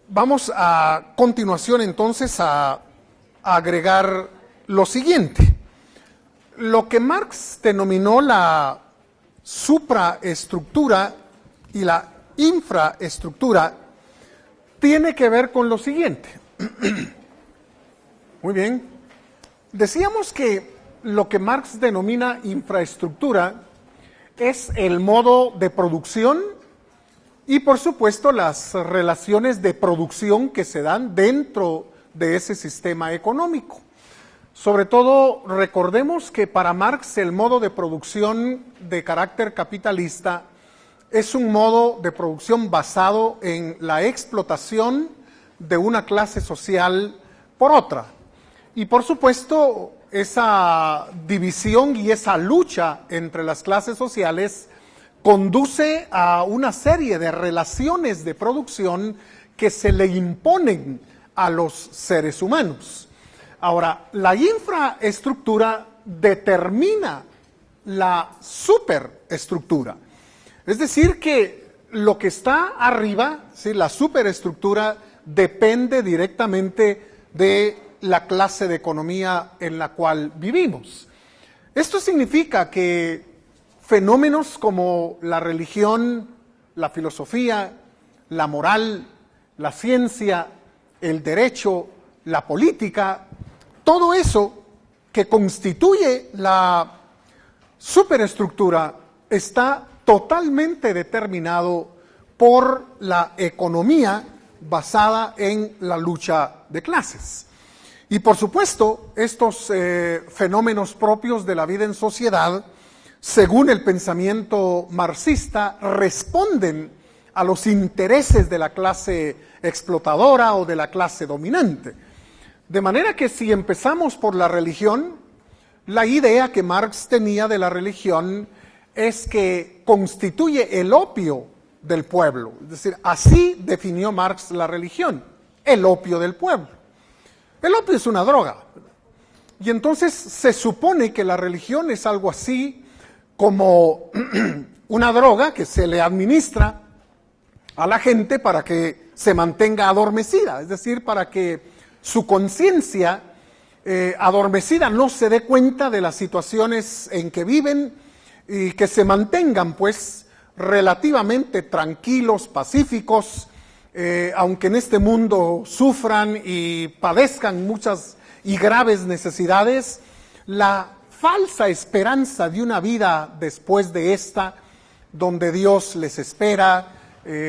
Vamos a continuación entonces a agregar lo siguiente. Lo que Marx denominó la supraestructura y la infraestructura tiene que ver con lo siguiente. Muy bien. Decíamos que lo que Marx denomina infraestructura es el modo de producción y, por supuesto, las relaciones de producción que se dan dentro de ese sistema económico. Sobre todo, recordemos que para Marx el modo de producción de carácter capitalista es un modo de producción basado en la explotación de una clase social por otra. Y, por supuesto, esa división y esa lucha entre las clases sociales conduce a una serie de relaciones de producción que se le imponen a los seres humanos. Ahora, la infraestructura determina la superestructura. Es decir, que lo que está arriba, ¿sí?, la superestructura, depende directamente de la clase de economía en la cual vivimos. Esto significa que fenómenos como la religión, la filosofía, la moral, la ciencia, el derecho, la política, todo eso que constituye la superestructura está totalmente determinado por la economía basada en la lucha de clases. Y por supuesto, estos fenómenos propios de la vida en sociedad, según el pensamiento marxista, responden a los intereses de la clase explotadora o de la clase dominante. De manera que si empezamos por la religión, la idea que Marx tenía de la religión es que constituye el opio del pueblo. Es decir, así definió Marx la religión, el opio del pueblo. El opio es una droga. Y entonces se supone que la religión es algo así como una droga que se le administra a la gente para que se mantenga adormecida, es decir, para que su conciencia adormecida no se dé cuenta de las situaciones en que viven y que se mantengan pues relativamente tranquilos, pacíficos, aunque en este mundo sufran y padezcan muchas y graves necesidades. La falsa esperanza de una vida después de esta, donde Dios les espera,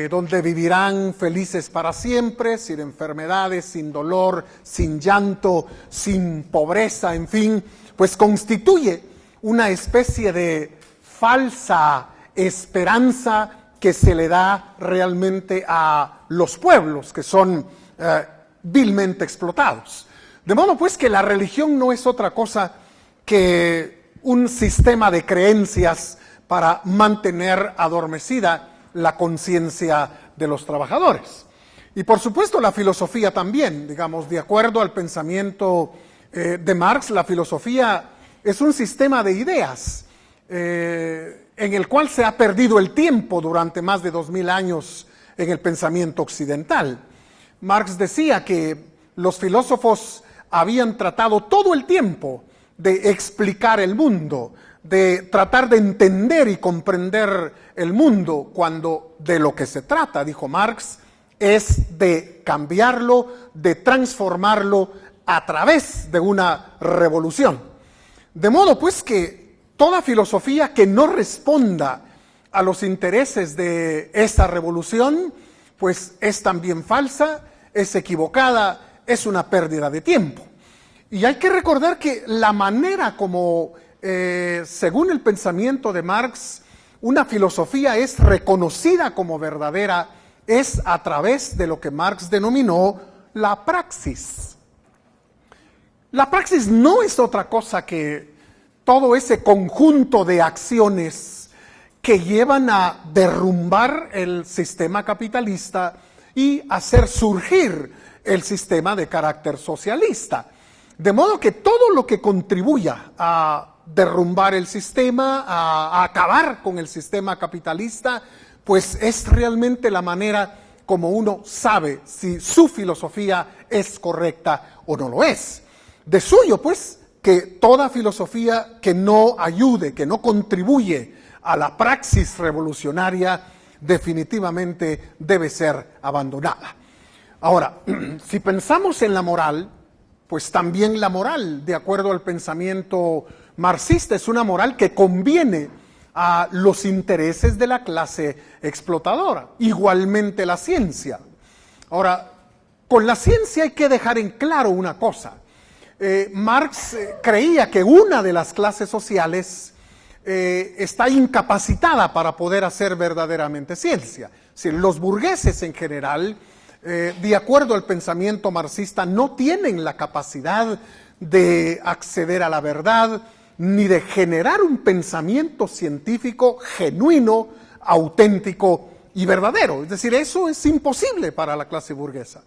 donde vivirán felices para siempre, sin enfermedades, sin dolor, sin llanto, sin pobreza, en fin, pues constituye una especie de falsa esperanza que se le da realmente a los pueblos que son vilmente explotados. De modo pues que la religión no es otra cosa que un sistema de creencias para mantener adormecida la conciencia de los trabajadores. Y por supuesto la filosofía también, digamos, de acuerdo al pensamiento de Marx, la filosofía es un sistema de ideas en el cual se ha perdido el tiempo durante más de 2000 años en el pensamiento occidental. Marx decía que los filósofos habían tratado todo el tiempo de explicar el mundo, de tratar de entender y comprender el mundo, cuando de lo que se trata, dijo Marx, es de cambiarlo, de transformarlo a través de una revolución. De modo pues que toda filosofía que no responda a los intereses de esa revolución, pues es también falsa, es equivocada, es una pérdida de tiempo. Y hay que recordar que la manera como, según el pensamiento de Marx, una filosofía es reconocida como verdadera es a través de lo que Marx denominó la praxis. La praxis no es otra cosa que todo ese conjunto de acciones que llevan a derrumbar el sistema capitalista y hacer surgir el sistema de carácter socialista. De modo que todo lo que contribuya a derrumbar el sistema, a acabar con el sistema capitalista, pues es realmente la manera como uno sabe si su filosofía es correcta o no lo es. De suyo, pues, que toda filosofía que no ayude, que no contribuye a la praxis revolucionaria, definitivamente debe ser abandonada. Ahora, si pensamos en la moral, pues también la moral, de acuerdo al pensamiento marxista, es una moral que conviene a los intereses de la clase explotadora. Igualmente la ciencia. Ahora, con la ciencia hay que dejar en claro una cosa. Marx creía que una de las clases sociales está incapacitada para poder hacer verdaderamente ciencia. Es decir, los burgueses en general, de acuerdo al pensamiento marxista, no tienen la capacidad de acceder a la verdad, ni de generar un pensamiento científico genuino, auténtico y verdadero. Es decir, eso es imposible para la clase burguesa.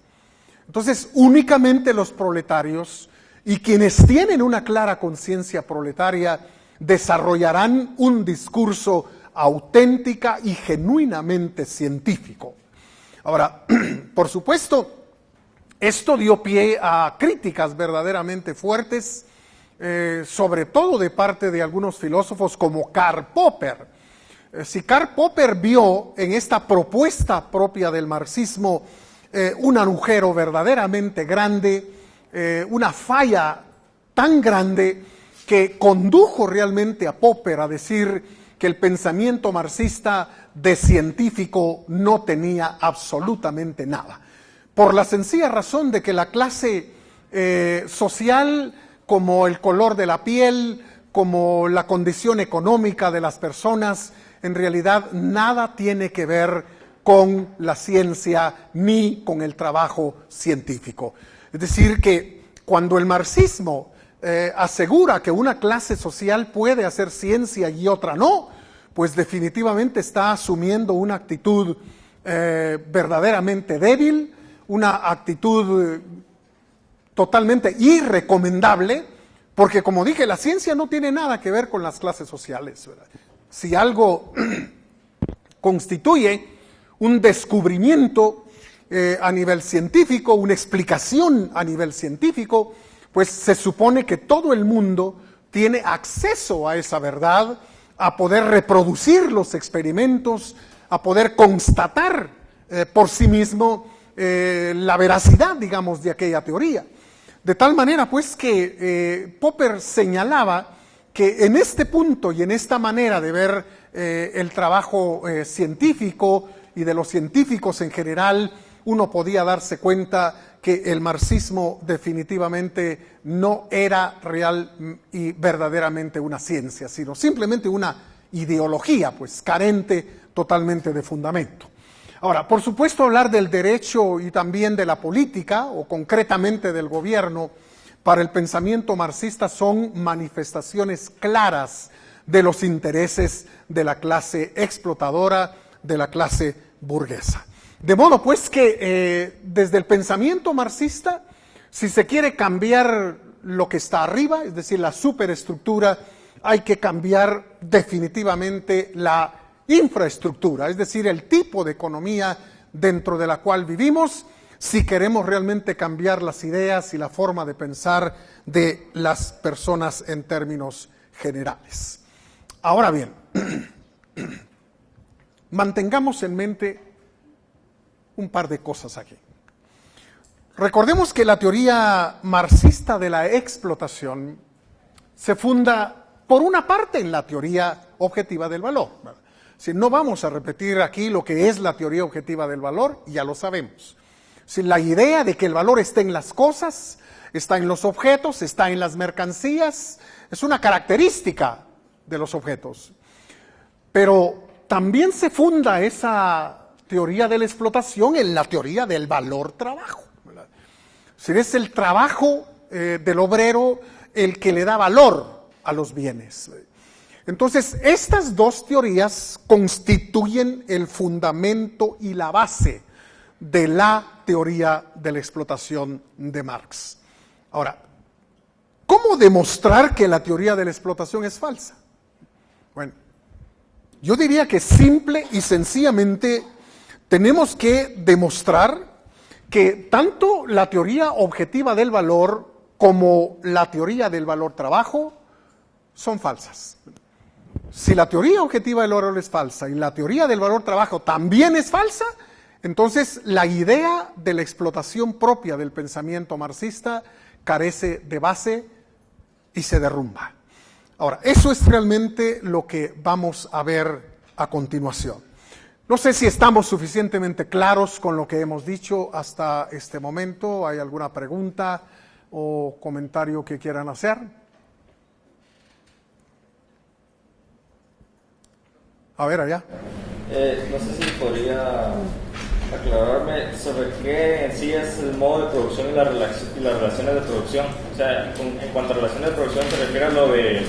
Entonces, únicamente los proletarios y quienes tienen una clara conciencia proletaria desarrollarán un discurso auténtica y genuinamente científico. Ahora, por supuesto, esto dio pie a críticas verdaderamente fuertes, sobre todo de parte de algunos filósofos como Karl Popper. Si Karl Popper vio en esta propuesta propia del marxismo un agujero verdaderamente grande, una falla tan grande que condujo realmente a Popper a decir que el pensamiento marxista de científico no tenía absolutamente nada. Por la sencilla razón de que la clase social, como el color de la piel, como la condición económica de las personas, en realidad nada tiene que ver con la ciencia ni con el trabajo científico. Es decir, que cuando el marxismo asegura que una clase social puede hacer ciencia y otra no, pues definitivamente está asumiendo una actitud verdaderamente débil, una actitud totalmente irrecomendable, porque como dije, la ciencia no tiene nada que ver con las clases sociales, ¿verdad? Si algo constituye un descubrimiento a nivel científico, una explicación a nivel científico, pues se supone que todo el mundo tiene acceso a esa verdad, a poder reproducir los experimentos, a poder constatar por sí mismo la veracidad, digamos, de aquella teoría. De tal manera, pues, que Popper señalaba que en este punto y en esta manera de ver el trabajo científico y de los científicos en general, uno podía darse cuenta que el marxismo definitivamente no era real y verdaderamente una ciencia, sino simplemente una ideología, pues, carente totalmente de fundamento. Ahora, por supuesto, hablar del derecho y también de la política, o concretamente del gobierno, para el pensamiento marxista son manifestaciones claras de los intereses de la clase explotadora, de la clase burguesa. De modo pues que desde el pensamiento marxista, si se quiere cambiar lo que está arriba, es decir, la superestructura, hay que cambiar definitivamente la infraestructura, es decir, el tipo de economía dentro de la cual vivimos, si queremos realmente cambiar las ideas y la forma de pensar de las personas en términos generales. Ahora bien, mantengamos en mente un par de cosas aquí. Recordemos que la teoría marxista de la explotación se funda, por una parte, en la teoría objetiva del valor. Si no vamos a repetir aquí lo que es la teoría objetiva del valor, ya lo sabemos. Si la idea de que el valor está en las cosas, está en los objetos, está en las mercancías, es una característica de los objetos. Pero también se funda esa teoría de la explotación en la teoría del valor-trabajo. Si es el trabajo del obrero el que le da valor a los bienes. Entonces, estas dos teorías constituyen el fundamento y la base de la teoría de la explotación de Marx. Ahora, ¿cómo demostrar que la teoría de la explotación es falsa? Bueno, yo diría que simple y sencillamente tenemos que demostrar que tanto la teoría objetiva del valor como la teoría del valor trabajo son falsas. Si la teoría objetiva del valor es falsa y la teoría del valor trabajo también es falsa, entonces la idea de la explotación propia del pensamiento marxista carece de base y se derrumba. Ahora, eso es realmente lo que vamos a ver a continuación. No sé si estamos suficientemente claros con lo que hemos dicho hasta este momento. ¿Hay alguna pregunta o comentario que quieran hacer? A ver, allá. No sé si podría aclararme sobre qué en sí es el modo de producción y las relaciones de producción. O sea, en cuanto a relaciones de producción, se refiere a lo de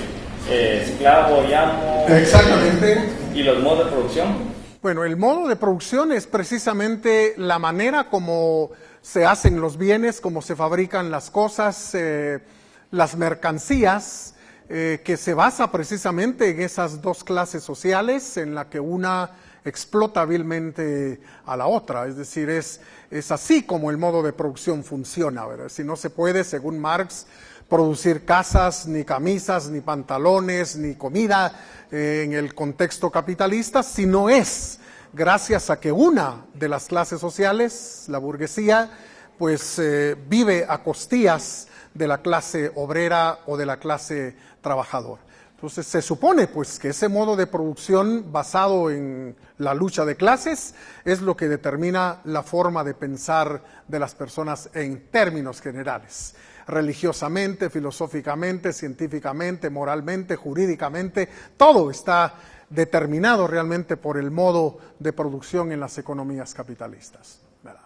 esclavo y amo. Exactamente. Y los modos de producción. Bueno, el modo de producción es precisamente la manera como se hacen los bienes, cómo se fabrican las cosas, las mercancías, que se basa precisamente en esas dos clases sociales en la que una explota hábilmente a la otra. Es decir, es así como el modo de producción funciona, ¿verdad? Si no se puede, según Marx, producir casas, ni camisas, ni pantalones, ni comida en el contexto capitalista, si no es gracias a que una de las clases sociales, la burguesía, pues vive a costillas de la clase obrera o de la clase trabajadora. Entonces se supone pues que ese modo de producción basado en la lucha de clases es lo que determina la forma de pensar de las personas en términos generales, religiosamente, filosóficamente, científicamente, moralmente, jurídicamente, todo está determinado realmente por el modo de producción en las economías capitalistas, ¿verdad?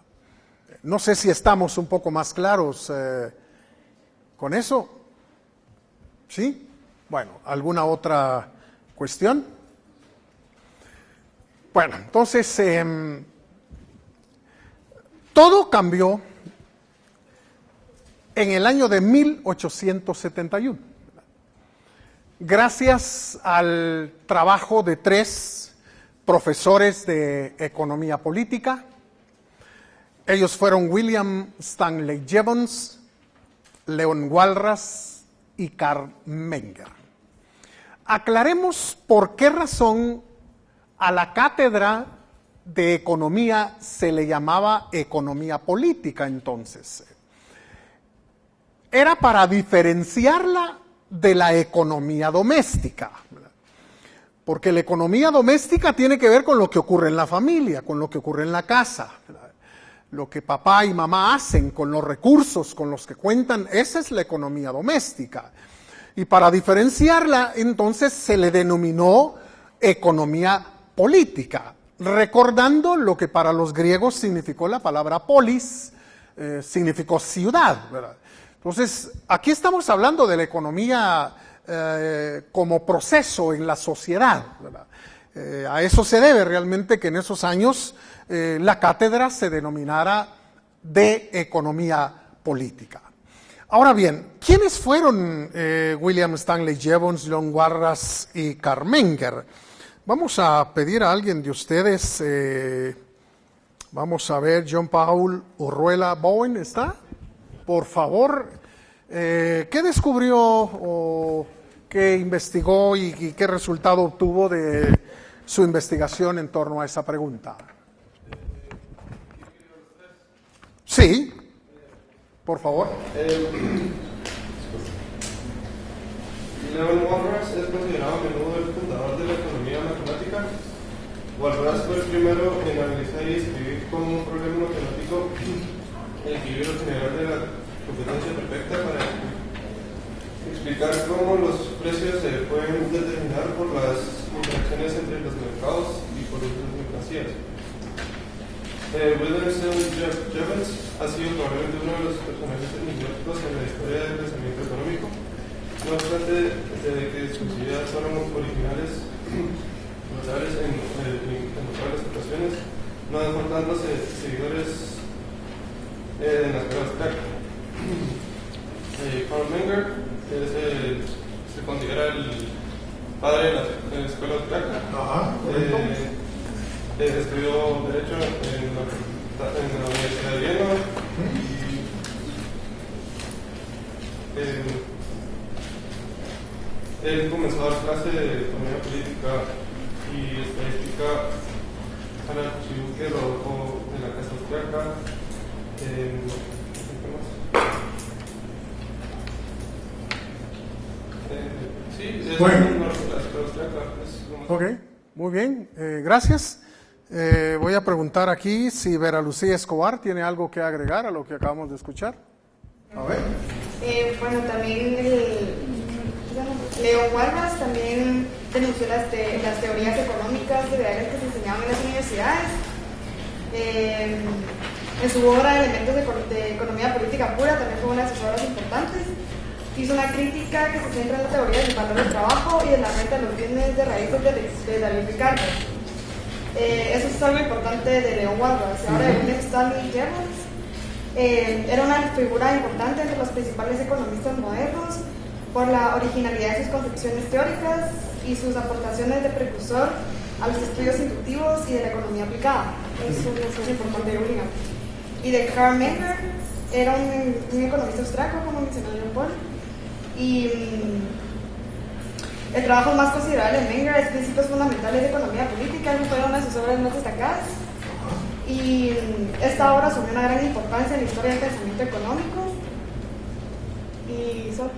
No sé si estamos un poco más claros con eso. ¿Sí? Bueno, ¿alguna otra cuestión? Bueno, entonces, todo cambió en el año de 1871, gracias al trabajo de 3 profesores de economía política. Ellos fueron William Stanley Jevons, Leon Walras y Carl Menger. Aclaremos por qué razón a la cátedra de economía se le llamaba economía política entonces. Era para diferenciarla de la economía doméstica, porque la economía doméstica tiene que ver con lo que ocurre en la familia, con lo que ocurre en la casa, lo que papá y mamá hacen con los recursos con los que cuentan. Esa es la economía doméstica. Y para diferenciarla, entonces, se le denominó economía política, recordando lo que para los griegos significó la palabra polis, significó ciudad, ¿verdad? Entonces, aquí estamos hablando de la economía como proceso en la sociedad, ¿verdad? A eso se debe realmente que en esos años la cátedra se denominara de economía política. Ahora bien, ¿quiénes fueron William Stanley Jevons, Leon Walras y Carl Menger? Vamos a pedir a alguien de ustedes, vamos a ver, John Paul Urruela Bowen, ¿está? Por favor, ¿qué descubrió o qué investigó y qué resultado obtuvo de su investigación en torno a esa pregunta? Sí, por favor. Leon Walras es considerado a menudo el fundador de la economía matemática. Walras fue el primero en analizar y escribir como un problema matemático el equilibrio general de la competencia perfecta para explicar cómo los precios se pueden determinar por las interacciones entre los mercados y por las mercancías. William Stanley Jevons ha sido probablemente uno de los personajes enigmáticos en la historia del pensamiento económico. No obstante, desde que sus ideas fueron originales, notables en notables ocasiones, no dejó tantos seguidores en las escuelas prácticas. Carl Menger se considera el padre de la escuela austriaca. Ajá, estudió Derecho él comenzó a dar clase de economía política y estadística a la Chibuque Rodolfo de la Casa Austriaca. Sí, es bueno. la Casa Austriaca. Ok, muy bien, gracias. Voy a preguntar aquí si Vera Lucía Escobar tiene algo que agregar a lo que acabamos de escuchar. A ver. Bueno, también Leon Walras también denunció las teorías económicas liberales que se enseñaban en las universidades. En su obra Elementos de Economía Política Pura también fue una de sus obras importantes. Hizo una crítica que se centra en la teoría del valor del trabajo y de la renta de los bienes de raíces de David Ricardo. Eso es algo importante de Leon Walras. Ahora, William Stanley Jevons era una figura importante entre los principales economistas modernos por la originalidad de sus concepciones teóricas y sus aportaciones de precursor a los estudios inductivos y de la economía aplicada. Eso es importante de William. Y de Carl Menger, era un economista austriaco, como mencionó John Paul. Y el trabajo más considerable de Menger es Principios Fundamentales de Economía Política, que fue una de sus obras más destacadas. Y esta obra asumió una gran importancia en la historia del pensamiento económico. Y solo.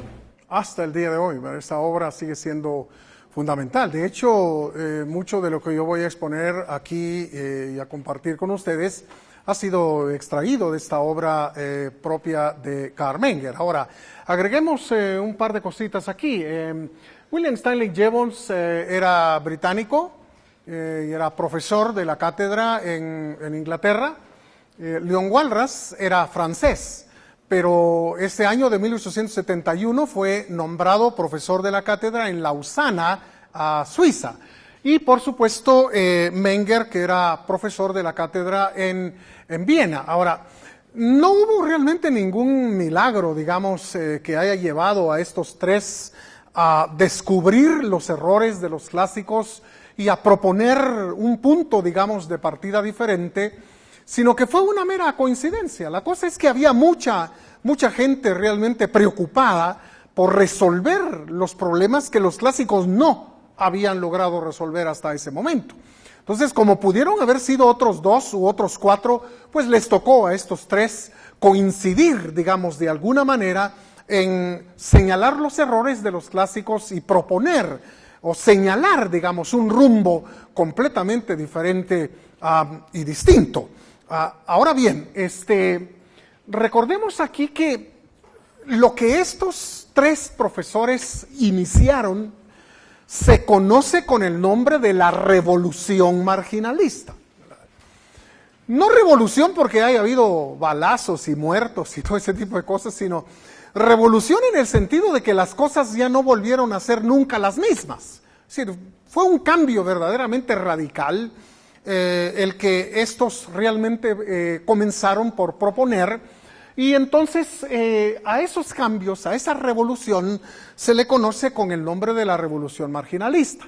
Hasta el día de hoy, esta obra sigue siendo fundamental. De hecho, mucho de lo que yo voy a exponer aquí y a compartir con ustedes ha sido extraído de esta obra propia de Carl Menger. Ahora, agreguemos un par de cositas aquí. William Stanley Jevons era británico y era profesor de la cátedra en Inglaterra. Leon Walras era francés, pero ese año de 1871 fue nombrado profesor de la cátedra en Lausana, Suiza. Y por supuesto Menger, que era profesor de la cátedra en Viena. Ahora, no hubo realmente ningún milagro, digamos, que haya llevado a estos tres a descubrir los errores de los clásicos y a proponer un punto, digamos, de partida diferente, sino que fue una mera coincidencia. La cosa es que había mucha gente realmente preocupada por resolver los problemas que los clásicos no habían logrado resolver hasta ese momento. Entonces, como pudieron haber sido otros 2 u otros 4, pues les tocó a estos 3 coincidir, digamos, de alguna manera en señalar los errores de los clásicos y proponer o señalar, digamos, un rumbo completamente diferente y distinto. Ahora bien, recordemos aquí que lo que estos 3 profesores iniciaron se conoce con el nombre de la revolución marginalista. No revolución porque haya habido balazos y muertos y todo ese tipo de cosas, sino revolución en el sentido de que las cosas ya no volvieron a ser nunca las mismas. Es decir, fue un cambio verdaderamente radical el que estos realmente comenzaron por proponer. Y entonces a esos cambios, a esa revolución, se le conoce con el nombre de la revolución marginalista.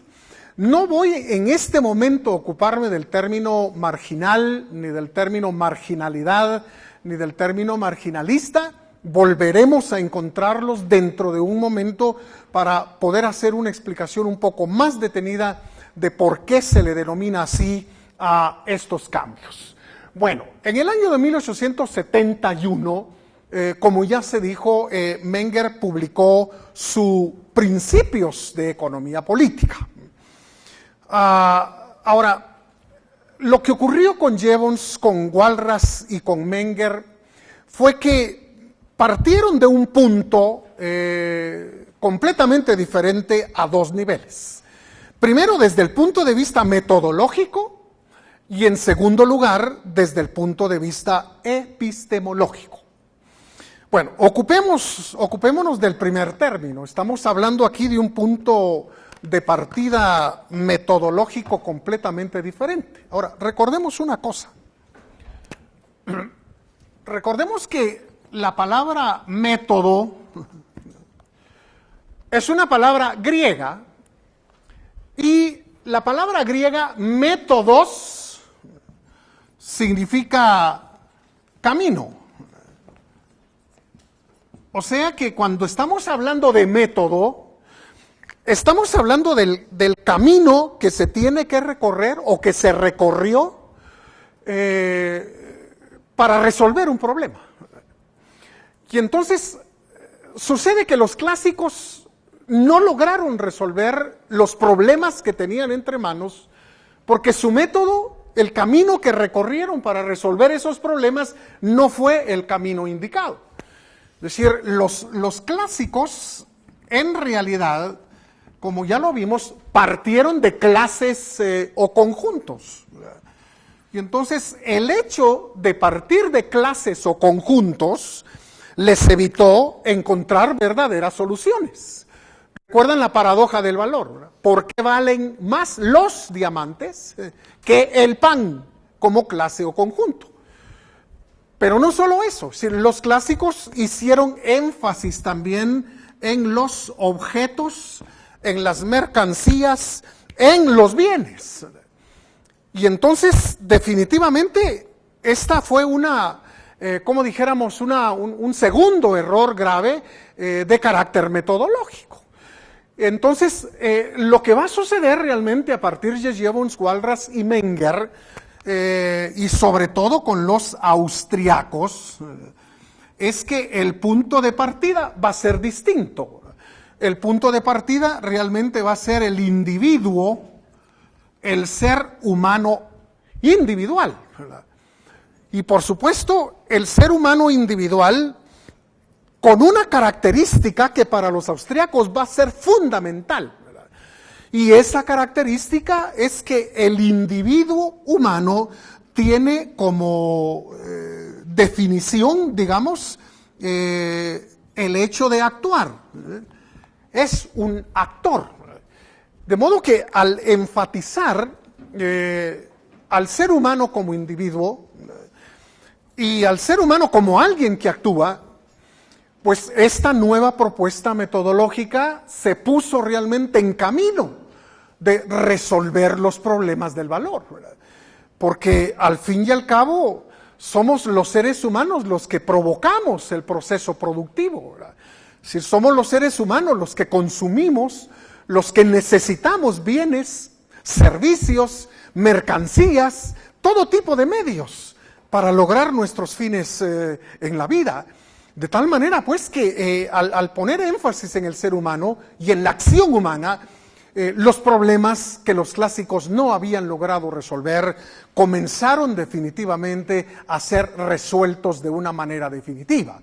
No voy en este momento a ocuparme del término marginal, ni del término marginalidad, ni del término marginalista. Volveremos a encontrarlos dentro de un momento para poder hacer una explicación un poco más detenida de por qué se le denomina así a estos cambios. Bueno, en el año de 1871, como ya se dijo, Menger publicó sus Principios de Economía Política. Ahora, lo que ocurrió con Jevons, con Walras y con Menger fue que partieron de un punto completamente diferente a 2 niveles. Primero, desde el punto de vista metodológico, y en segundo lugar, desde el punto de vista epistemológico. Bueno, ocupémonos del primer término. Estamos hablando aquí de un punto de partida metodológico completamente diferente. Ahora, recordemos una cosa. Recordemos que la palabra método es una palabra griega y la palabra griega métodos significa camino. O sea que cuando estamos hablando de método, estamos hablando del camino que se tiene que recorrer o que se recorrió para resolver un problema. Y entonces sucede que los clásicos no lograron resolver los problemas que tenían entre manos porque su método, el camino que recorrieron para resolver esos problemas, no fue el camino indicado. Es decir, los clásicos, en realidad, como ya lo vimos, partieron de clases o conjuntos. Y entonces, el hecho de partir de clases o conjuntos les evitó encontrar verdaderas soluciones. ¿Recuerdan la paradoja del valor? ¿Verdad? ¿Por qué valen más los diamantes que el pan como clase o conjunto? Pero no solo eso, los clásicos hicieron énfasis también en los objetos, en las mercancías, en los bienes. Y entonces, definitivamente, esta fue como dijéramos, un segundo error grave de carácter metodológico. Entonces, lo que va a suceder realmente a partir de Gibbons, Walras y Menger, y sobre todo con los austriacos, es que el punto de partida va a ser distinto. El punto de partida realmente va a ser el individuo, el ser humano individual, ¿verdad? Y por supuesto, el ser humano individual con una característica que para los austriacos va a ser fundamental, ¿verdad? Y esa característica es que el individuo humano tiene como definición, digamos, el hecho de actuar. Es un actor. De modo que al enfatizar al ser humano como individuo y al ser humano como alguien que actúa, pues esta nueva propuesta metodológica se puso realmente en camino de resolver los problemas del valor, ¿verdad? Porque al fin y al cabo somos los seres humanos los que provocamos el proceso productivo, ¿verdad? Si somos los seres humanos los que consumimos, los que necesitamos bienes, servicios, mercancías, todo tipo de medios para lograr nuestros fines en la vida. De tal manera, pues, que al poner énfasis en el ser humano y en la acción humana, los problemas que los clásicos no habían logrado resolver comenzaron definitivamente a ser resueltos de una manera definitiva.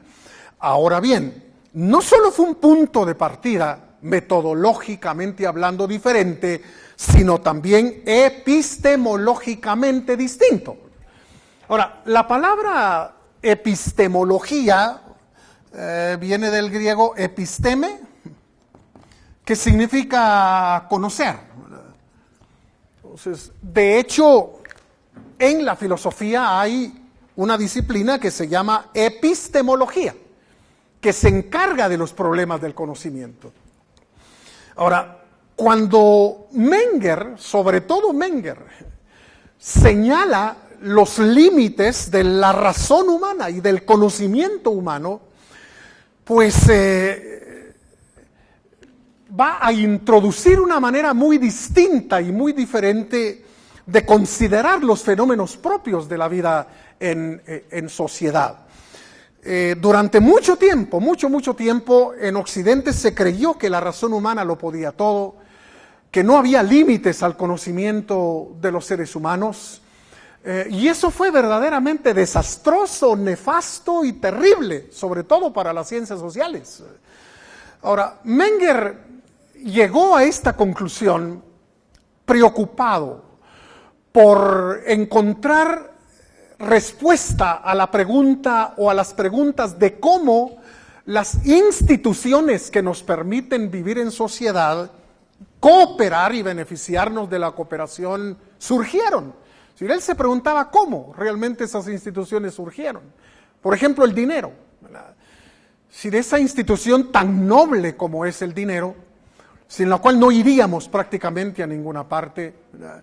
Ahora bien, no solo fue un punto de partida metodológicamente hablando diferente, sino también epistemológicamente distinto. Ahora, la palabra epistemología viene del griego episteme, que significa conocer. Entonces, de hecho, en la filosofía hay una disciplina que se llama epistemología, que se encarga de los problemas del conocimiento. Ahora, cuando Menger, sobre todo Menger, señala los límites de la razón humana y del conocimiento humano, pues va a introducir una manera muy distinta y muy diferente de considerar los fenómenos propios de la vida en sociedad. Durante mucho tiempo, mucho tiempo, en Occidente se creyó que la razón humana lo podía todo, que no había límites al conocimiento de los seres humanos, y eso fue verdaderamente desastroso, nefasto y terrible, sobre todo para las ciencias sociales. Ahora, Menger llegó a esta conclusión preocupado por encontrar respuesta a la pregunta o a las preguntas de cómo las instituciones que nos permiten vivir en sociedad, cooperar y beneficiarnos de la cooperación surgieron. Si él se preguntaba cómo realmente esas instituciones surgieron. Por ejemplo, el dinero, ¿verdad? Si de esa institución tan noble como es el dinero, sin la cual no iríamos prácticamente a ninguna parte, ¿verdad?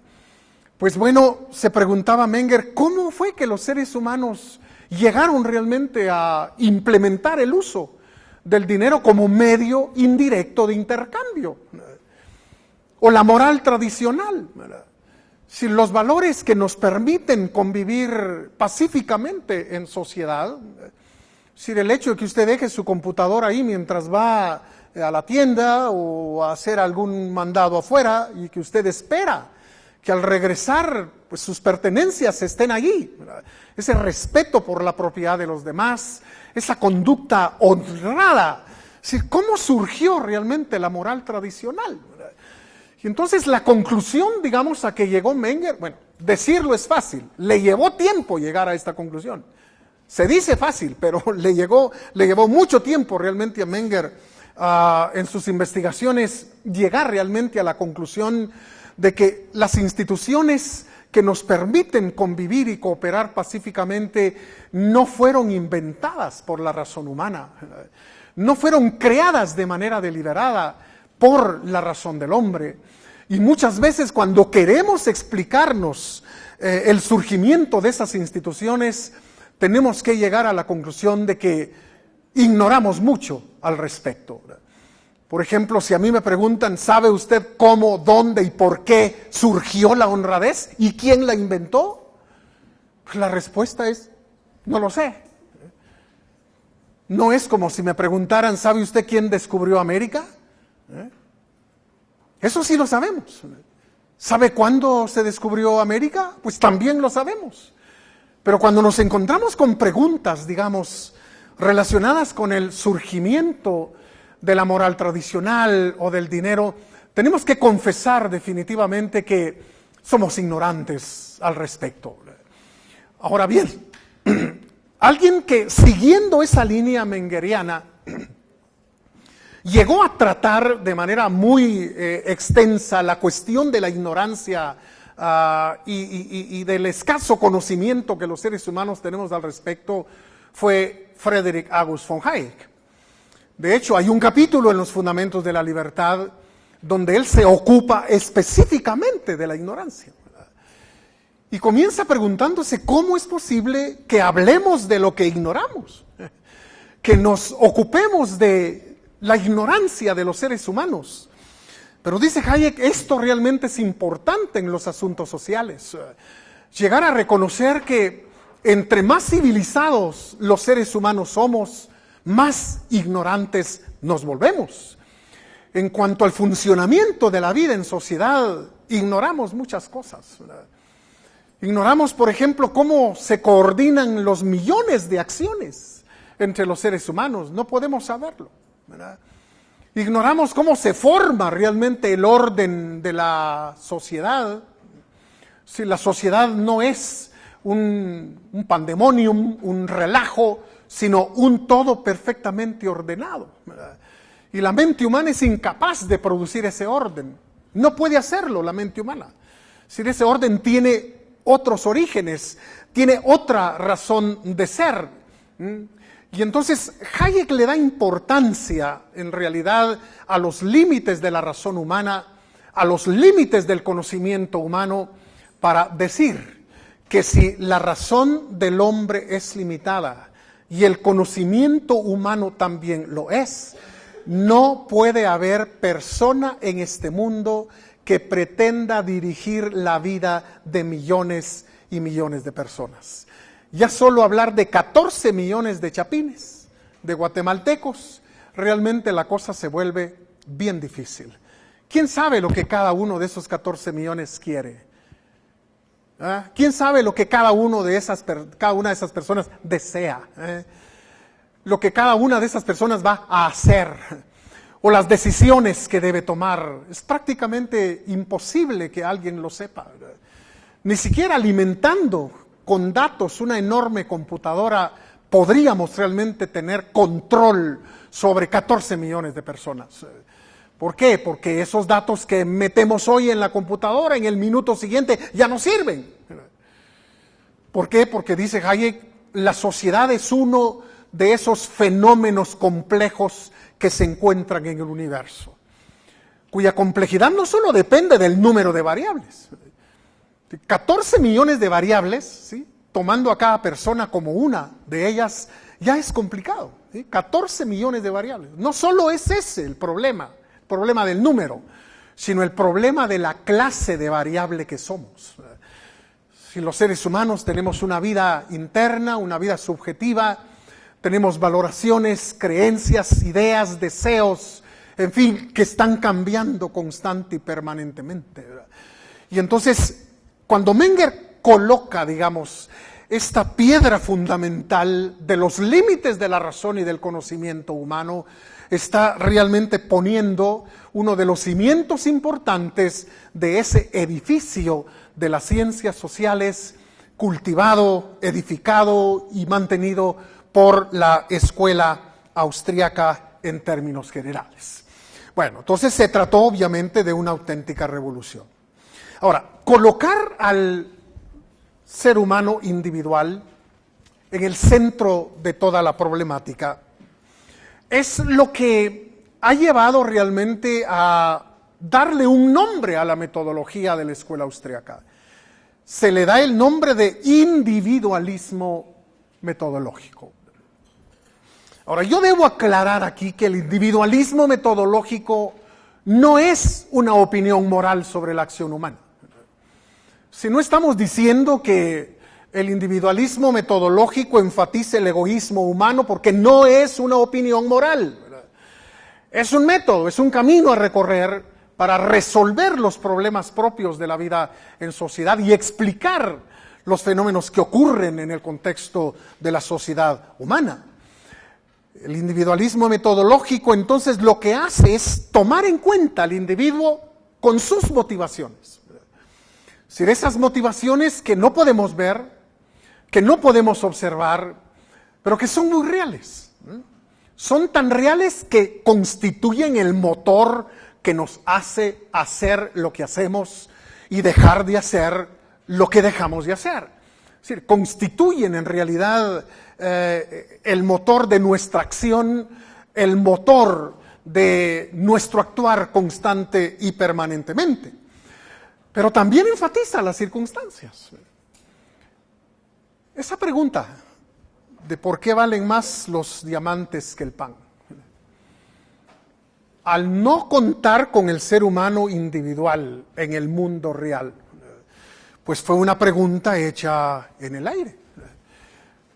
Pues bueno, se preguntaba Menger, ¿cómo fue que los seres humanos llegaron realmente a implementar el uso del dinero como medio indirecto de intercambio? o la moral tradicional, ¿verdad? Si los valores que nos permiten convivir pacíficamente en sociedad, si el hecho de que usted deje su computadora ahí mientras va a la tienda o a hacer algún mandado afuera y que usted espera que al regresar pues, sus pertenencias estén allí, ¿verdad? Ese respeto por la propiedad de los demás, esa conducta honrada. Es decir, ¿cómo surgió realmente la moral tradicional? Y entonces la conclusión, digamos, a que llegó Menger, bueno, decirlo es fácil, le llevó tiempo llegar a esta conclusión. Se dice fácil, pero le llevó mucho tiempo realmente a Menger en sus investigaciones llegar realmente a la conclusión de que las instituciones que nos permiten convivir y cooperar pacíficamente no fueron inventadas por la razón humana, no fueron creadas de manera deliberada por la razón del hombre. Y muchas veces cuando queremos explicarnos el surgimiento de esas instituciones, tenemos que llegar a la conclusión de que ignoramos mucho al respecto. Por ejemplo, si a mí me preguntan, ¿sabe usted cómo, dónde y por qué surgió la honradez? ¿Y quién la inventó? Pues la respuesta es, no lo sé. No es como si me preguntaran, ¿sabe usted quién descubrió América? Eso sí lo sabemos. ¿Sabe cuándo se descubrió América? Pues también lo sabemos. Pero cuando nos encontramos con preguntas, digamos, relacionadas con el surgimiento de la moral tradicional o del dinero, tenemos que confesar definitivamente que somos ignorantes al respecto. Ahora bien, alguien que siguiendo esa línea mengeriana llegó a tratar de manera muy extensa la cuestión de la ignorancia y del escaso conocimiento que los seres humanos tenemos al respecto, fue Friedrich August von Hayek. De hecho, hay un capítulo en los Fundamentos de la Libertad donde él se ocupa específicamente de la ignorancia. Y comienza preguntándose cómo es posible que hablemos de lo que ignoramos, que nos ocupemos de la ignorancia de los seres humanos. Pero dice Hayek, esto realmente es importante en los asuntos sociales. Llegar a reconocer que entre más civilizados los seres humanos somos, más ignorantes nos volvemos. En cuanto al funcionamiento de la vida en sociedad, ignoramos muchas cosas, ¿verdad? Ignoramos, por ejemplo, cómo se coordinan los millones de acciones entre los seres humanos. No podemos saberlo, ¿verdad? Ignoramos cómo se forma realmente el orden de la sociedad. Si la sociedad no es un pandemonium, un relajo, sino un todo perfectamente ordenado, ¿verdad? Y la mente humana es incapaz de producir ese orden. No puede hacerlo la mente humana. Si ese orden tiene otros orígenes, tiene otra razón de ser. Y entonces Hayek le da importancia en realidad a los límites de la razón humana, a los límites del conocimiento humano, para decir que si la razón del hombre es limitada y el conocimiento humano también lo es, no puede haber persona en este mundo que pretenda dirigir la vida de millones y millones de personas. Ya solo hablar de 14 millones de chapines, de guatemaltecos, realmente la cosa se vuelve bien difícil. ¿Quién sabe lo que cada uno de esos 14 millones quiere? ¿Ah? ¿Quién sabe lo que cada una de esas personas desea? Lo que cada una de esas personas va a hacer, o las decisiones que debe tomar. Es prácticamente imposible que alguien lo sepa. Ni siquiera alimentando con datos una enorme computadora podríamos realmente tener control sobre 14 millones de personas. ¿Por qué? Porque esos datos que metemos hoy en la computadora, en el minuto siguiente, ya no sirven. ¿Por qué? Porque dice Hayek, la sociedad es uno de esos fenómenos complejos que se encuentran en el universo, cuya complejidad no solo depende del número de variables. 14 millones de variables, ¿sí?, tomando a cada persona como una de ellas, ya es complicado, ¿sí? 14 millones de variables. No solo es ese el problema del número, sino el problema de la clase de variable que somos. Si los seres humanos tenemos una vida interna, una vida subjetiva, tenemos valoraciones, creencias, ideas, deseos, en fin, que están cambiando constante y permanentemente, ¿verdad? Y entonces, cuando Menger coloca, digamos, esta piedra fundamental de los límites de la razón y del conocimiento humano, está realmente poniendo uno de los cimientos importantes de ese edificio de las ciencias sociales cultivado, edificado y mantenido por la escuela austríaca en términos generales. Bueno, entonces se trató obviamente de una auténtica revolución. Ahora, colocar al ser humano individual en el centro de toda la problemática es lo que ha llevado realmente a darle un nombre a la metodología de la escuela austríaca. Se le da el nombre de individualismo metodológico. Ahora, yo debo aclarar aquí que el individualismo metodológico no es una opinión moral sobre la acción humana. Si no estamos diciendo que el individualismo metodológico enfatiza el egoísmo humano, porque no es una opinión moral, ¿verdad? Es un método, es un camino a recorrer para resolver los problemas propios de la vida en sociedad y explicar los fenómenos que ocurren en el contexto de la sociedad humana. El individualismo metodológico entonces lo que hace es tomar en cuenta al individuo con sus motivaciones. Es decir, esas motivaciones que no podemos ver, que no podemos observar, pero que son muy reales. Son tan reales que constituyen el motor que nos hace hacer lo que hacemos y dejar de hacer lo que dejamos de hacer. Es decir, constituyen en realidad el motor de nuestra acción, el motor de nuestro actuar constante y permanentemente. Pero también enfatiza las circunstancias. Esa pregunta de por qué valen más los diamantes que el pan. Al no contar con el ser humano individual en el mundo real, pues fue una pregunta hecha en el aire.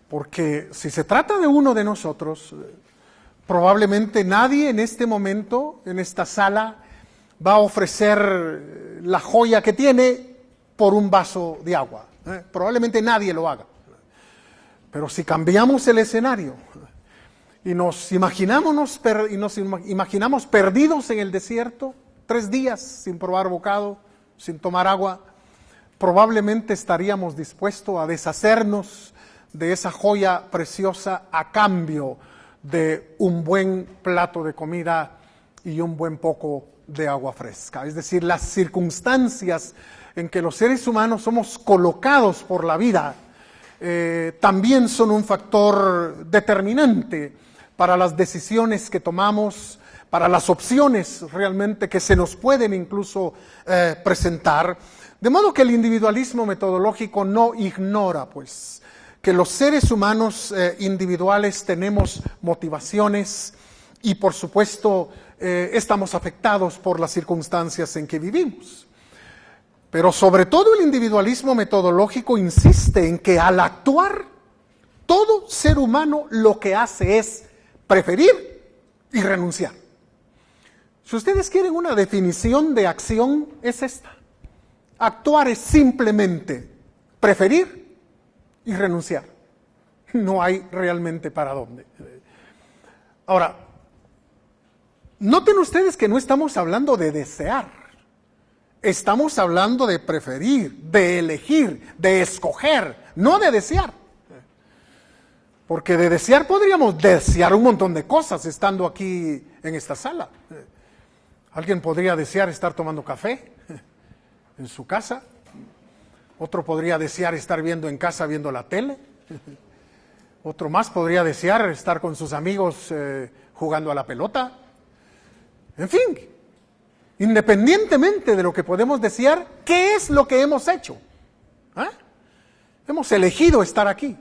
Porque si se trata de uno de nosotros, probablemente nadie en este momento, en esta sala, va a ofrecer la joya que tiene por un vaso de agua. Probablemente nadie lo haga. Pero si cambiamos el escenario y nos imaginamos perdidos en el desierto, 3 días sin probar bocado, sin tomar agua, probablemente estaríamos dispuestos a deshacernos de esa joya preciosa a cambio de un buen plato de comida y un buen poco de agua fresca. Es decir, las circunstancias en que los seres humanos somos colocados por la vida también son un factor determinante para las decisiones que tomamos, para las opciones realmente que se nos pueden incluso presentar. De modo que el individualismo metodológico no ignora, pues, que los seres humanos individuales tenemos motivaciones y, por supuesto, estamos afectados por las circunstancias en que vivimos. Pero sobre todo el individualismo metodológico insiste en que al actuar, todo ser humano lo que hace es preferir y renunciar. Si ustedes quieren una definición de acción, es esta. Actuar es simplemente preferir y renunciar. No hay realmente para dónde. Ahora, noten ustedes que no estamos hablando de desear. Estamos hablando de preferir, de elegir, de escoger, no de desear. Porque de desear podríamos desear un montón de cosas estando aquí en esta sala. Alguien podría desear estar tomando café en su casa. Otro podría desear estar viendo en casa, viendo la tele. Otro más podría desear estar con sus amigos jugando a la pelota. En fin, independientemente de lo que podemos desear, ¿qué es lo que hemos hecho? Hemos elegido estar aquí.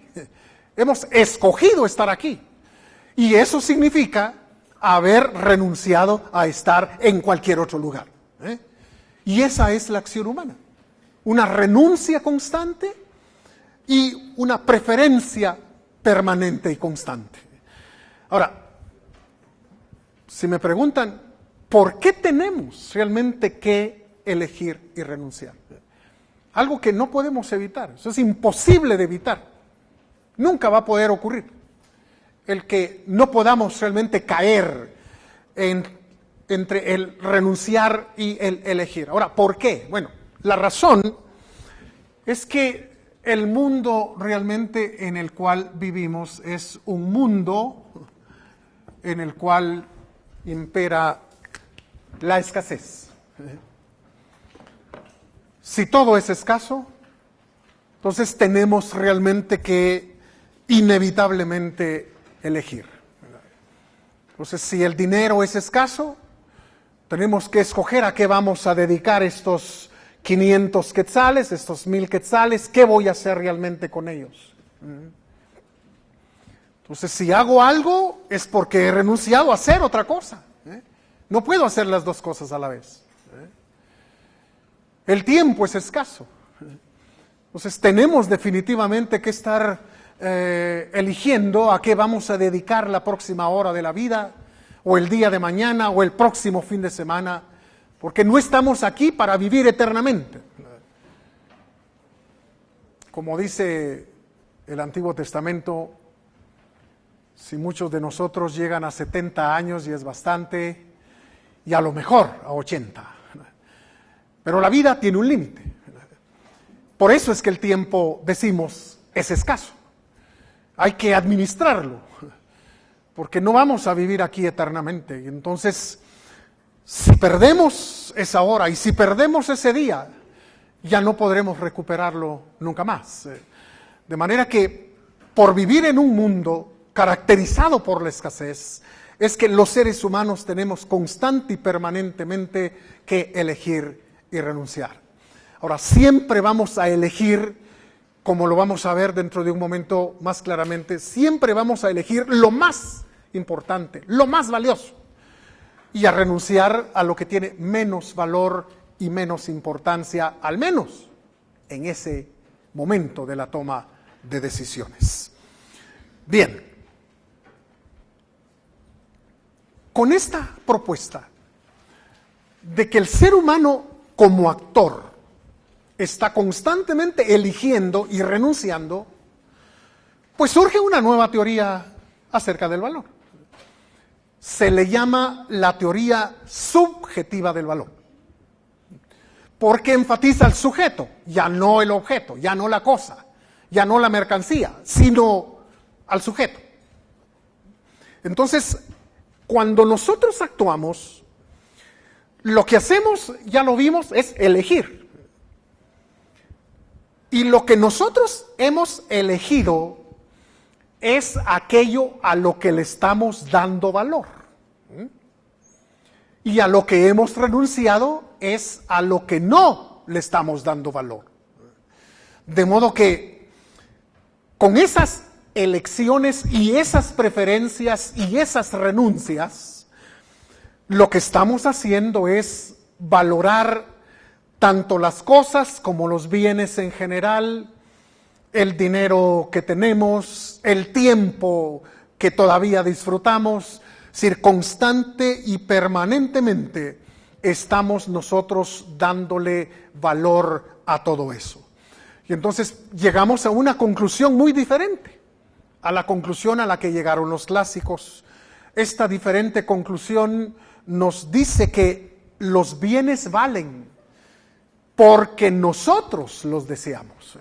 Hemos escogido estar aquí. Y eso significa haber renunciado a estar en cualquier otro lugar. Y esa es la acción humana. Una renuncia constante y una preferencia permanente y constante. Ahora, si me preguntan, ¿por qué tenemos realmente que elegir y renunciar? Algo que no podemos evitar, eso es imposible de evitar. Nunca va a poder ocurrir. El que no podamos realmente caer entre el renunciar y el elegir. Ahora, ¿por qué? Bueno, la razón es que el mundo realmente en el cual vivimos es un mundo en el cual impera la escasez. Si todo es escaso, entonces tenemos realmente que inevitablemente elegir. Entonces, si el dinero es escaso, tenemos que escoger a qué vamos a dedicar estos 500 quetzales, estos 1000 quetzales, ¿qué voy a hacer realmente con ellos? Entonces, si hago algo es porque he renunciado a hacer otra cosa. No puedo hacer las dos cosas a la vez. El tiempo es escaso. Entonces, tenemos definitivamente que estar eligiendo a qué vamos a dedicar la próxima hora de la vida, o el día de mañana, o el próximo fin de semana, porque no estamos aquí para vivir eternamente. Como dice el Antiguo Testamento, si muchos de nosotros llegan a 70 años y es bastante, y a lo mejor a 80. Pero la vida tiene un límite. Por eso es que el tiempo, decimos, es escaso. Hay que administrarlo, porque no vamos a vivir aquí eternamente. Y entonces, si perdemos esa hora y si perdemos ese día, ya no podremos recuperarlo nunca más. De manera que, por vivir en un mundo caracterizado por la escasez, es que los seres humanos tenemos constante y permanentemente que elegir y renunciar. Ahora, siempre vamos a elegir, como lo vamos a ver dentro de un momento más claramente, siempre vamos a elegir lo más importante, lo más valioso, y a renunciar a lo que tiene menos valor y menos importancia, al menos en ese momento de la toma de decisiones. Bien, con esta propuesta de que el ser humano como actor está constantemente eligiendo y renunciando, pues surge una nueva teoría acerca del valor. Se le llama la teoría subjetiva del valor, porque enfatiza al sujeto, ya no el objeto, ya no la cosa, ya no la mercancía, sino al sujeto. Entonces, cuando nosotros actuamos, lo que hacemos, ya lo vimos, es elegir. Y lo que nosotros hemos elegido es aquello a lo que le estamos dando valor. Y a lo que hemos renunciado es a lo que no le estamos dando valor. De modo que con esas elecciones y esas preferencias y esas renuncias, lo que estamos haciendo es valorar tanto las cosas como los bienes en general, el dinero que tenemos, el tiempo que todavía disfrutamos, es decir, constante y permanentemente estamos nosotros dándole valor a todo eso. Y entonces llegamos a una conclusión muy diferente a la conclusión a la que llegaron los clásicos. Esta diferente conclusión nos dice que los bienes valen porque nosotros los deseamos.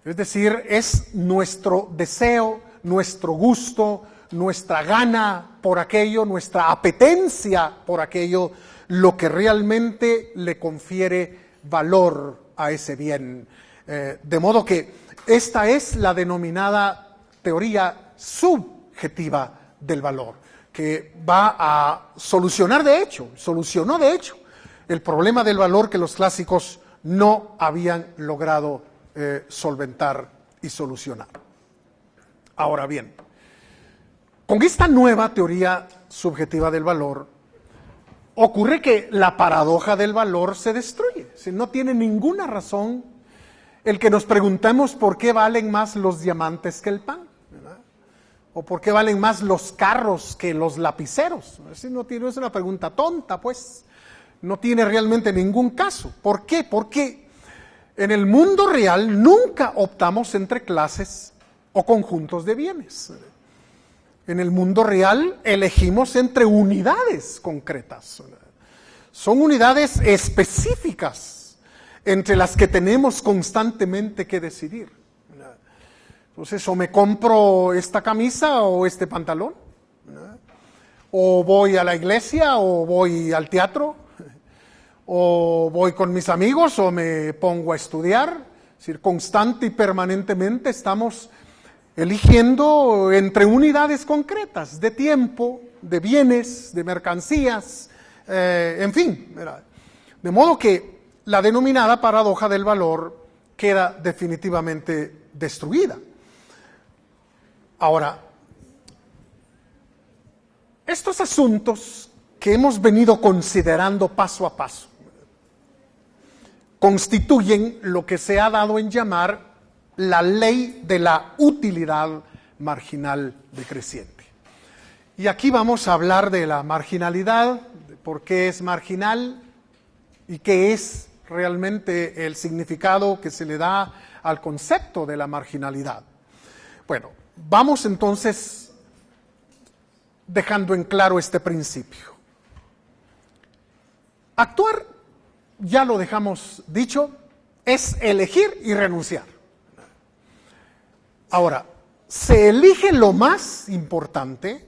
Es decir, es nuestro deseo, nuestro gusto, nuestra gana por aquello, nuestra apetencia por aquello, lo que realmente le confiere valor a ese bien. De modo que esta es la denominada teoría subjetiva del valor, que va a solucionó de hecho, el problema del valor que los clásicos no habían logrado solventar y solucionar. Ahora bien, con esta nueva teoría subjetiva del valor, ocurre que la paradoja del valor se destruye. Si no tiene ninguna razón el que nos preguntemos por qué valen más los diamantes que el pan, ¿verdad? O por qué valen más los carros que los lapiceros. No es una pregunta tonta, pues. No tiene realmente ningún caso. ¿Por qué? Porque en el mundo real nunca optamos entre clases o conjuntos de bienes. En el mundo real elegimos entre unidades concretas. Son unidades específicas entre las que tenemos constantemente que decidir. Entonces, o me compro esta camisa o este pantalón, o voy a la iglesia o voy al teatro, o voy con mis amigos o me pongo a estudiar. Es decir, constante y permanentemente estamos eligiendo entre unidades concretas de tiempo, de bienes, de mercancías, en fin, ¿verdad? De modo que la denominada paradoja del valor queda definitivamente destruida. Ahora, estos asuntos que hemos venido considerando paso a paso constituyen lo que se ha dado en llamar la ley de la utilidad marginal decreciente. Y aquí vamos a hablar de la marginalidad, de por qué es marginal y qué es realmente el significado que se le da al concepto de la marginalidad. Bueno, vamos entonces dejando en claro este principio. Actuar, ya lo dejamos dicho, es elegir y renunciar. Ahora, se elige lo más importante,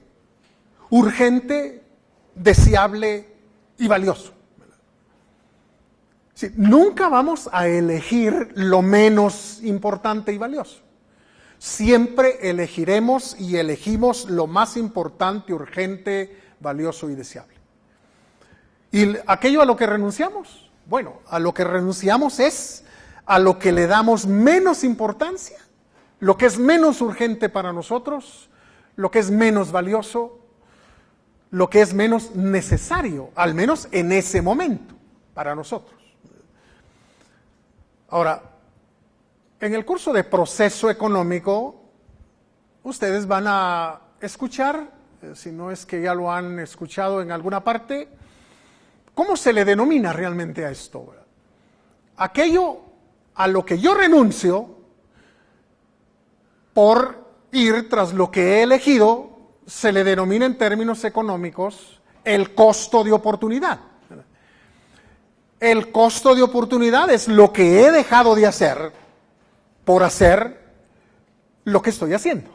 urgente, deseable y valioso. Sí, nunca vamos a elegir lo menos importante y valioso. Siempre elegiremos y elegimos lo más importante, urgente, valioso y deseable. ¿Y aquello a lo que renunciamos? Bueno, a lo que renunciamos es a lo que le damos menos importancia, lo que es menos urgente para nosotros, lo que es menos valioso, lo que es menos necesario, al menos en ese momento, para nosotros. Ahora, en el curso de proceso económico, ustedes van a escuchar, si no es que ya lo han escuchado en alguna parte, ¿cómo se le denomina realmente a esto? Aquello a lo que yo renuncio por ir tras lo que he elegido, se le denomina en términos económicos el costo de oportunidad. El costo de oportunidad es lo que he dejado de hacer por hacer lo que estoy haciendo.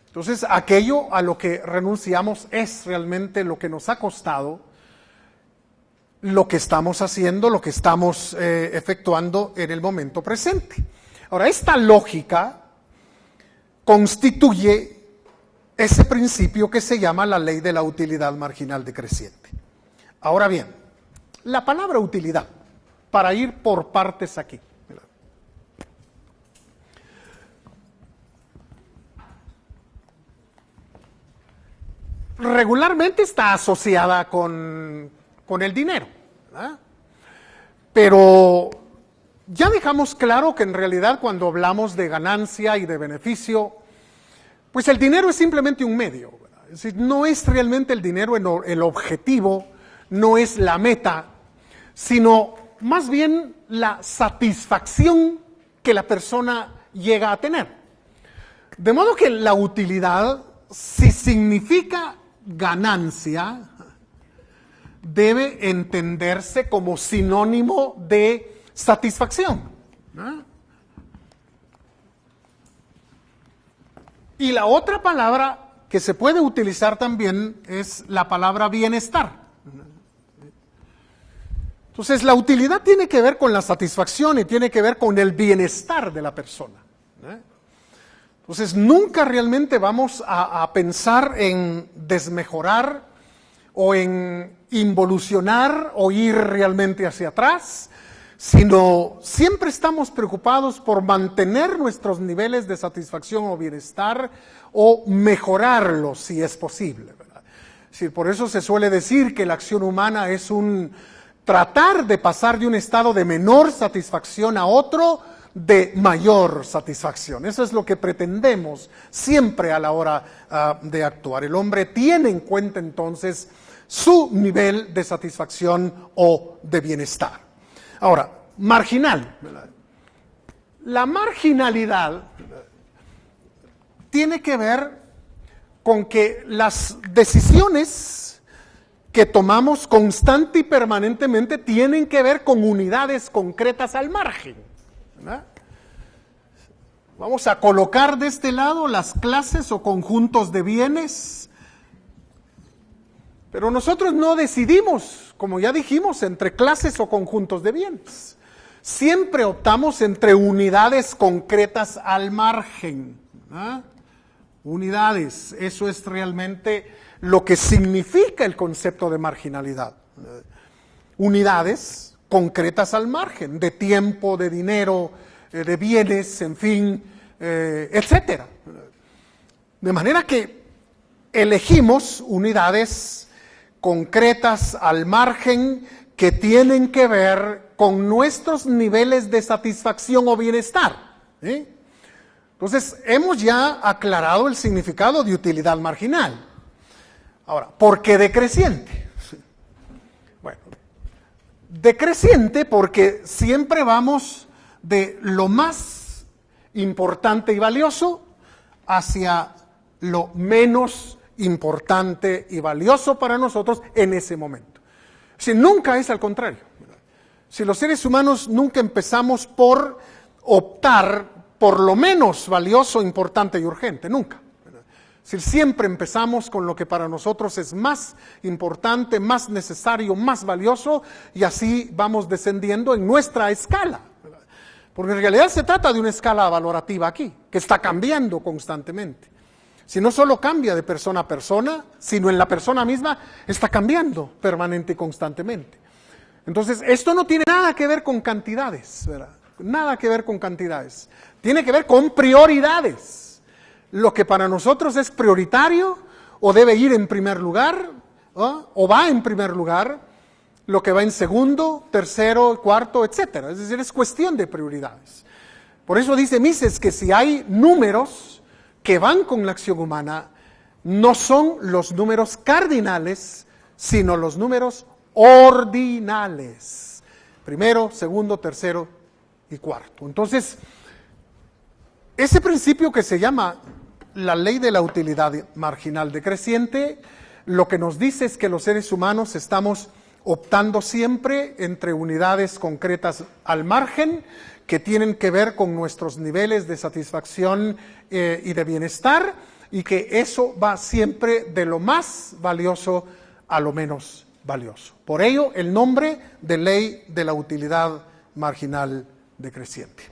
Entonces, aquello a lo que renunciamos es realmente lo que nos ha costado, lo que estamos haciendo, lo que estamos efectuando en el momento presente. Ahora, esta lógica constituye ese principio que se llama la ley de la utilidad marginal decreciente. Ahora bien, la palabra utilidad, para ir por partes aquí. Regularmente está asociada con el dinero, ¿verdad? Pero ya dejamos claro que en realidad cuando hablamos de ganancia y de beneficio, pues el dinero es simplemente un medio, ¿verdad? Es decir, no es realmente el dinero el objetivo, no es la meta, sino más bien la satisfacción que la persona llega a tener. De modo que la utilidad, si significa ganancia, debe entenderse como sinónimo de satisfacción, ¿no? Y la otra palabra que se puede utilizar también es la palabra bienestar. Entonces, la utilidad tiene que ver con la satisfacción y tiene que ver con el bienestar de la persona, ¿no? Entonces, nunca realmente vamos a pensar en desmejorar o en involucionar o ir realmente hacia atrás, sino siempre estamos preocupados por mantener nuestros niveles de satisfacción o bienestar o mejorarlos si es posible, ¿verdad? decir, por eso se suele decir que la acción humana es un tratar de pasar de un estado de menor satisfacción a otro de mayor satisfacción. Eso es lo que pretendemos siempre a la hora de actuar. El hombre tiene en cuenta entonces su nivel de satisfacción o de bienestar. Ahora, marginal. La marginalidad tiene que ver con que las decisiones que tomamos constante y permanentemente tienen que ver con unidades concretas al margen, ¿verdad? Vamos a colocar de este lado las clases o conjuntos de bienes, pero nosotros no decidimos, como ya dijimos, entre clases o conjuntos de bienes. Siempre optamos entre unidades concretas al margen, ¿verdad? Unidades, eso es realmente lo que significa el concepto de marginalidad. Unidades concretas al margen, de tiempo, de dinero, de bienes, en fin, etcétera. De manera que elegimos unidades concretas al margen que tienen que ver con nuestros niveles de satisfacción o bienestar, ¿sí? Entonces, hemos ya aclarado el significado de utilidad marginal. Ahora, ¿por qué decreciente? Bueno, decreciente porque siempre vamos de lo más importante y valioso hacia lo menos importante y valioso para nosotros en ese momento. Si nunca es al contrario. Si los seres humanos nunca empezamos por optar por lo menos valioso, importante y urgente, nunca. Si siempre empezamos con lo que para nosotros es más importante, más necesario, más valioso, y así vamos descendiendo en nuestra escala. Porque en realidad se trata de una escala valorativa aquí, que está cambiando constantemente. Si no solo cambia de persona a persona, sino en la persona misma está cambiando permanente y constantemente. Entonces, esto no tiene nada que ver con cantidades, ¿verdad? Nada que ver con cantidades. Tiene que ver con prioridades. Lo que para nosotros es prioritario o debe ir en primer lugar, ¿no? O va en primer lugar, lo que va en segundo, tercero, cuarto, etcétera. Es decir, es cuestión de prioridades. Por eso dice Mises que si hay números que van con la acción humana, no son los números cardinales, sino los números ordinales. Primero, segundo, tercero y cuarto. Entonces, ese principio que se llama la ley de la utilidad marginal decreciente, lo que nos dice es que los seres humanos estamos optando siempre entre unidades concretas al margen que tienen que ver con nuestros niveles de satisfacción y de bienestar, y que eso va siempre de lo más valioso a lo menos valioso. Por ello, el nombre de ley de la utilidad marginal decreciente.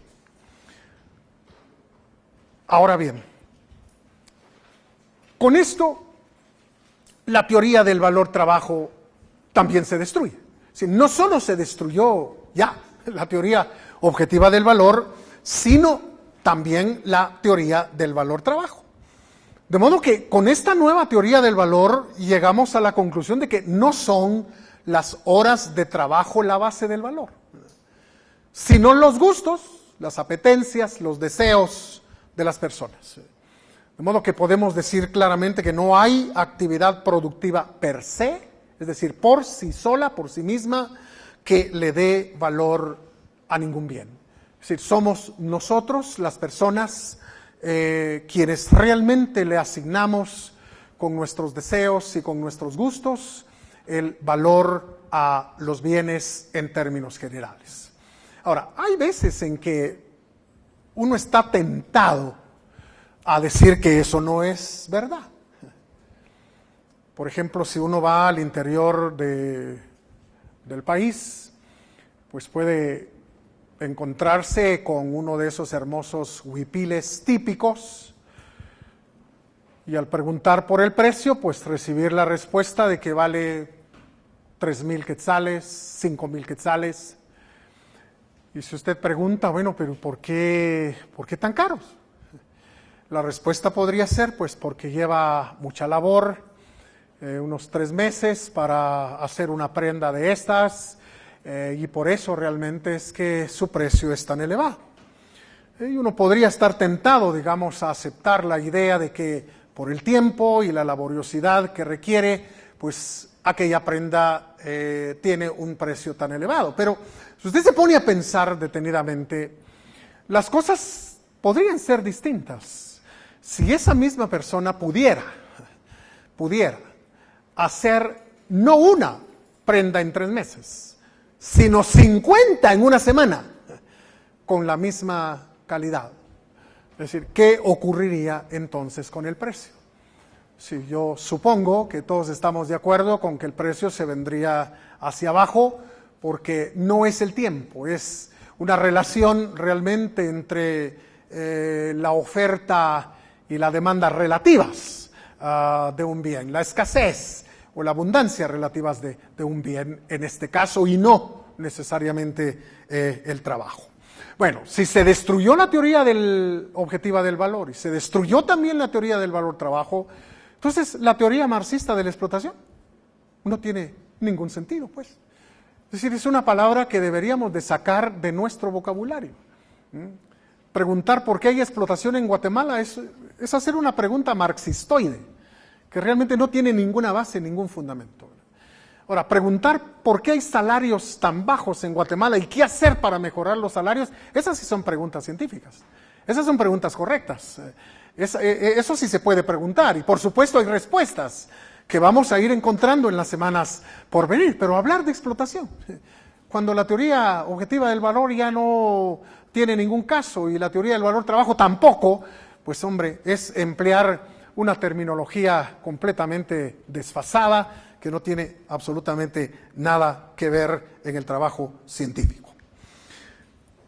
Ahora bien, con esto, la teoría del valor-trabajo también se destruye. Si no solo se destruyó ya la teoría objetiva del valor, sino también la teoría del valor-trabajo. De modo que con esta nueva teoría del valor llegamos a la conclusión de que no son las horas de trabajo la base del valor, sino los gustos, las apetencias, los deseos de las personas. De modo que podemos decir claramente que no hay actividad productiva per se, es decir, por sí sola, por sí misma, que le dé valor a ningún bien. Es decir, somos nosotros, las personas, quienes realmente le asignamos con nuestros deseos y con nuestros gustos el valor a los bienes en términos generales. Ahora, hay veces en que uno está tentado a decir que eso no es verdad. Por ejemplo, si uno va al interior del país, pues puede encontrarse con uno de esos hermosos huipiles típicos y al preguntar por el precio, pues recibir la respuesta de que vale 3,000 quetzales, 5,000 quetzales. Y si usted pregunta, bueno, pero ¿por qué tan caros? La respuesta podría ser, pues porque lleva mucha labor, unos 3 meses para hacer una prenda de estas, y por eso realmente es que su precio es tan elevado. Y uno podría estar tentado, digamos, a aceptar la idea de que por el tiempo y la laboriosidad que requiere, pues aquella prenda tiene un precio tan elevado. Pero si usted se pone a pensar detenidamente, las cosas podrían ser distintas si esa misma persona pudiera hacer no una prenda en 3 meses, sino 50 en una semana, con la misma calidad. Es decir, ¿qué ocurriría entonces con el precio? Si yo supongo que todos estamos de acuerdo con que el precio se vendría hacia abajo, porque no es el tiempo, es una relación realmente entre la oferta y la demanda relativas de un bien, la escasez o la abundancia relativas de un bien en este caso, y no necesariamente el trabajo. Bueno, si se destruyó la teoría objetiva del valor y se destruyó también la teoría del valor-trabajo, entonces la teoría marxista de la explotación no tiene ningún sentido, pues. Es decir, es una palabra que deberíamos de sacar de nuestro vocabulario. Preguntar por qué hay explotación en Guatemala es hacer una pregunta marxistoide, que realmente no tiene ninguna base, ningún fundamento. Ahora, preguntar por qué hay salarios tan bajos en Guatemala y qué hacer para mejorar los salarios, esas sí son preguntas científicas, esas son preguntas correctas, eso sí se puede preguntar, y por supuesto hay respuestas que vamos a ir encontrando en las semanas por venir, pero hablar de explotación, cuando la teoría objetiva del valor ya no tiene ningún caso y la teoría del valor-trabajo tampoco, pues hombre, es emplear una terminología completamente desfasada, que no tiene absolutamente nada que ver en el trabajo científico.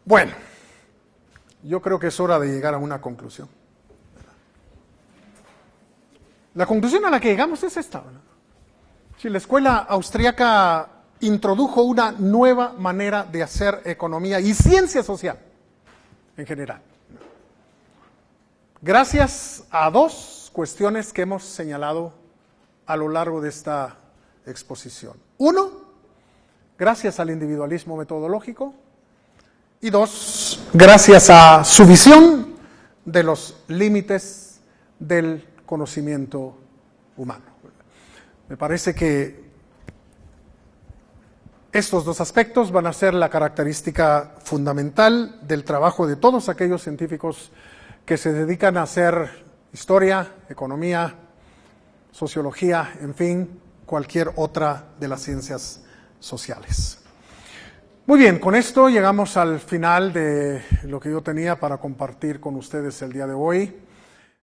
Bueno, yo creo que es hora de llegar a una conclusión. La conclusión a la que llegamos es esta, ¿verdad? Si la escuela austríaca introdujo una nueva manera de hacer economía y ciencia social en general, gracias a 2 cuestiones que hemos señalado a lo largo de esta exposición. 1, gracias al individualismo metodológico, y 2, gracias a su visión de los límites del conocimiento humano. Me parece que estos 2 aspectos van a ser la característica fundamental del trabajo de todos aquellos científicos que se dedican a hacer historia, economía, sociología, en fin, cualquier otra de las ciencias sociales. Muy bien, con esto llegamos al final de lo que yo tenía para compartir con ustedes el día de hoy.